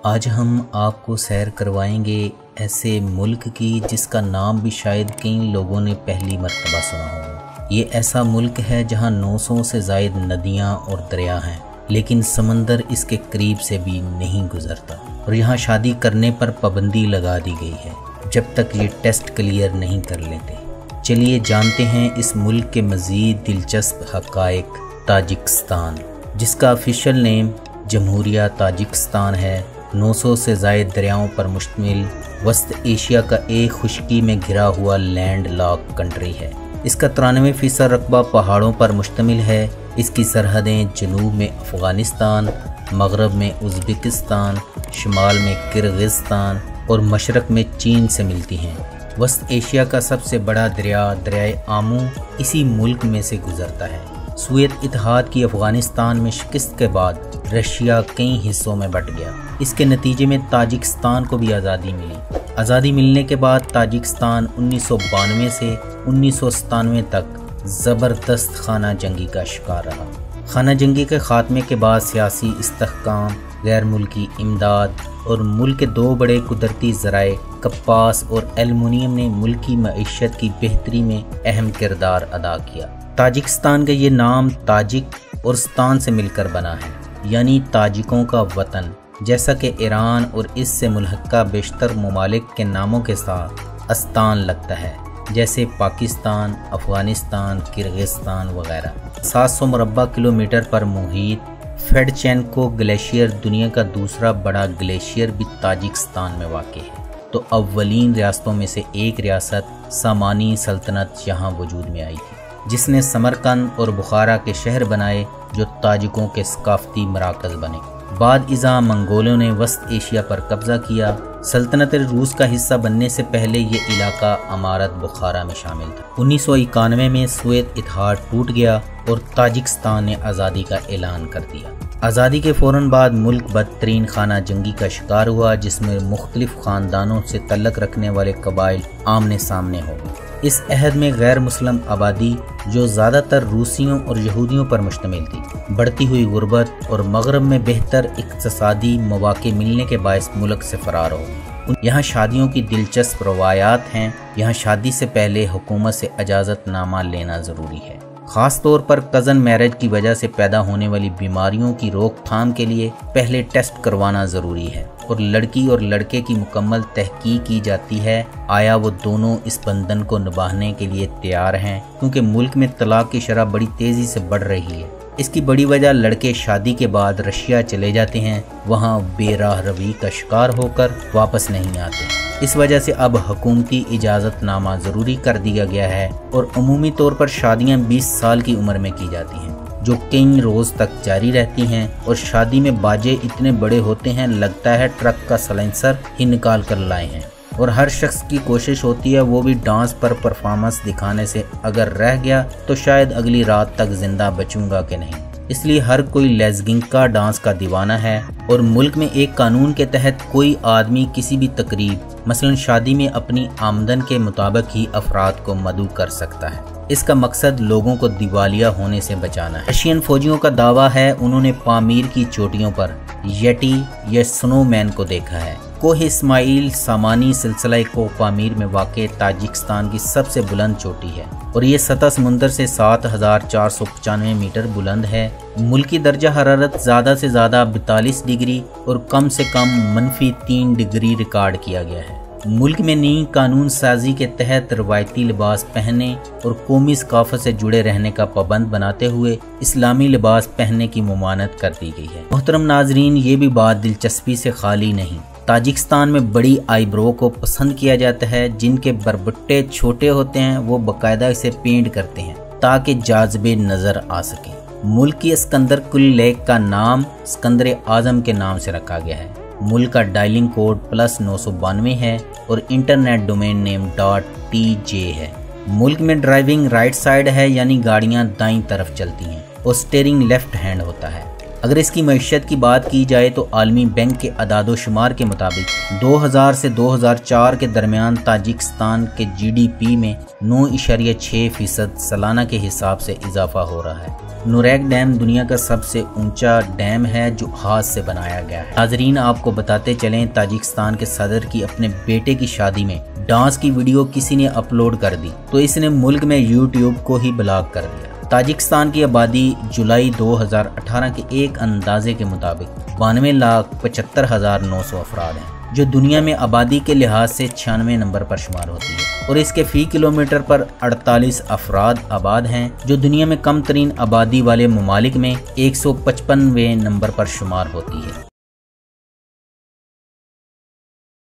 आज हम आपको सैर करवाएंगे ऐसे मुल्क की जिसका नाम भी शायद कई लोगों ने पहली मर्तबा सुना हो। ये ऐसा मुल्क है जहां 900 से ज़ायद नदियां और दरिया हैं, लेकिन समंदर इसके करीब से भी नहीं गुजरता और यहाँ शादी करने पर पाबंदी लगा दी गई है जब तक ये टेस्ट क्लियर नहीं कर लेते। चलिए जानते हैं इस मुल्क के मज़ीद दिलचस्प हक़ाइक़। ताजिकिस्तान, जिसका ऑफिशियल नेम जमहूरिया ताजिकिस्तान है, 900 से ज़ायद दरियाओं पर मुश्तमिल वस्त एशिया का एक खुशकी में घिरा हुआ लैंड लॉक कंट्री है। इसका 93% रकबा पहाड़ों पर मुश्तमिल है। इसकी सरहदें जनूब में अफ़गानिस्तान, मगरब में उज़्बेकिस्तान, शुमाल में किर्गिज़स्तान और मशरक़ में चीन से मिलती हैं। वस्त एशिया का सबसे बड़ा दरिया दरियाए आमू इसी मुल्क में से गुज़रता है। सोवियत इत्तेहाद की अफ़गानिस्तान में शिकस्त के बाद रशिया कई हिस्सों में बट गया। इसके नतीजे में ताजिकिस्तान को भी आज़ादी मिली। आज़ादी मिलने के बाद ताजिकिस्तान 1992 से 1997 तक ज़बरदस्त खाना जंगी का शिकार रहा। खाना जंगी के ख़ात्मे के बाद सियासी इस्तेहकाम, गैर मुल्की इमदाद और मुल्क के दो बड़े कुदरती ज़राए कपास और एल्युमिनियम ने मुल्की मईशत की बेहतरी में अहम किरदार अदा किया। ताजिकिस्तान का ये नाम ताजिक और स्तान से मिलकर बना है, यानी ताजिकों का वतन, जैसा कि ईरान और इससे मुल्हक्का बेशतर ममालिक के नामों के साथ अस्तान लगता है, जैसे पाकिस्तान, अफ़गानिस्तान, किर्गिस्तान वगैरह। 700 मुरब्बा किलोमीटर पर मुहित फेडचेंको ग्लेशियर दुनिया का दूसरा बड़ा ग्लेशियर भी ताजिकिस्तान में वाक़ है। तो अव्वलीन रियासतों में से एक रियासत सामानी सल्तनत यहाँ वजूद में आई थी, जिसने समरकंद और बुखारा के शहर बनाए जो ताजिकों के सकाफती मराकज़ बने। बाद इज़ा मंगोलों ने वस्त एशिया पर कब्ज़ा किया। सल्तनत रूस का हिस्सा बनने से पहले ये इलाका अमारत बुखारा में शामिल था। 1991 में सोवियत इत्तेहाद टूट गया और ताजिकिस्तान ने आज़ादी का ऐलान कर दिया। आज़ादी के फ़ौरन बाद मुल्क बदतरीन खाना जंगी का शिकार हुआ, जिसमें मुख्तलिफ ख़ानदानों से तल्लक रखने वाले कबाइल आमने सामने हो गए। इस अहद में गैर मुस्लिम आबादी, जो ज़्यादातर रूसियों और यहूदियों पर मुश्तमिल थी, बढ़ती हुई गुर्बत और मगरब में बेहतर इक़्तिसादी मौक़े मिलने के बायस मुल्क से फ़रार हो गई। यहाँ शादियों की दिलचस्प रवायात हैं। यहाँ शादी से पहले हुकूमत से इजाज़तनामा लेना ज़रूरी है। ख़ास तौर पर कज़न मैरिज की वजह से पैदा होने वाली बीमारियों की रोकथाम के लिए पहले टेस्ट करवाना ज़रूरी है और लड़की और लड़के की मुकम्मल तहकीक की जाती है आया वो दोनों इस बंधन को निभाने के लिए तैयार हैं, क्योंकि मुल्क में तलाक की शरह बड़ी तेज़ी से बढ़ रही है। इसकी बड़ी वजह लड़के शादी के बाद रशिया चले जाते हैं, वहाँ बेराह रवी का शिकार होकर वापस नहीं आते। इस वजह से अब हुकूमती इजाज़तनामा ज़रूरी कर दिया गया है और अमूमी तौर पर शादियाँ 20 साल की उम्र में की जाती हैं, जो कई रोज़ तक जारी रहती हैं। और शादी में बाजे इतने बड़े होते हैं, लगता है ट्रक का सलेंसर ही निकाल कर लाए हैं। और हर शख्स की कोशिश होती है वो भी डांस पर परफॉर्मेंस दिखाने से अगर रह गया तो शायद अगली रात तक जिंदा बचूंगा कि नहीं। इसलिए हर कोई लेज़गिंका डांस का दीवाना है और मुल्क में एक कानून के तहत कोई आदमी किसी भी तकरीब, मसलन शादी में, अपनी आमदन के मुताबिक ही अफराद को मदऊ कर सकता है। इसका मकसद लोगों को दिवालिया होने से बचाना है। रशियन फौजियों का दावा है उन्होंने पामीर की चोटियों पर येटी या स्नोमैन को देखा है। कोह इस्माइल सामानी सिलसिला को पामीर में वाक़े ताजिकिस्तान की सबसे बुलंद चोटी है और ये सतह समुंदर से 7495 मीटर बुलंद है। मुल्की दर्जा हरारत ज़्यादा से ज़्यादा 42 डिग्री और कम से कम -3 डिग्री रिकॉर्ड किया गया है। मुल्क में नई कानून साजी के तहत रवायती लिबास पहनने और कौमी सकाफत से जुड़े रहने का पाबंद बनाते हुए इस्लामी लिबास पहनने की ममानत कर दी गई है। मोहतरम नाजरीन, ये भी बात दिलचस्पी से खाली नहीं। ताजिकिस्तान में बड़ी आईब्रो को पसंद किया जाता है, जिनके बरबट्टे छोटे होते हैं। वो बाकायदा इसे पेंट करते हैं ताकि जाज़बे नज़र आ सके। मुल्क की सिकंदर कुल लेक का नाम सिकंदर आज़म के नाम से रखा गया है। मुल्क का डायलिंग कोड +992 है और इंटरनेट डोमेन नेम .tj है। मुल्क में ड्राइविंग राइट साइड है, यानी गाड़ियां दाईं तरफ चलती हैं और स्टीयरिंग लेफ्ट हैंड होता है। अगर इसकी मईशत की बात की जाए तो आलमी बैंक के अदादोशुमार के मुताबिक 2000 से 2004 के दरमियान ताजिकिस्तान के GDP में 9.6% सालाना के हिसाब से इजाफा हो रहा है। नुरैक डैम दुनिया का सबसे ऊंचा डैम है जो हाथ से बनाया गया है। नाजरीन, आपको बताते चलें, ताजिकिस्तान के सदर की अपने बेटे की शादी में डांस की वीडियो किसी ने अपलोड कर दी तो इसने मुल्क में यूट्यूब को ही ब्लॉक कर दिया। ताजिकिस्तान की आबादी जुलाई 2018 के एक अंदाजे के मुताबिक 92,75,900 अफराद हैं, जो दुनिया में आबादी के लिहाज से 96 नंबर पर शुमार होती है और इसके फ़ी किलोमीटर पर 48 अफराद आबाद हैं, जो दुनिया में कम तरीन आबादी वाले ममालिक में 155वें नंबर पर शुमार होती है।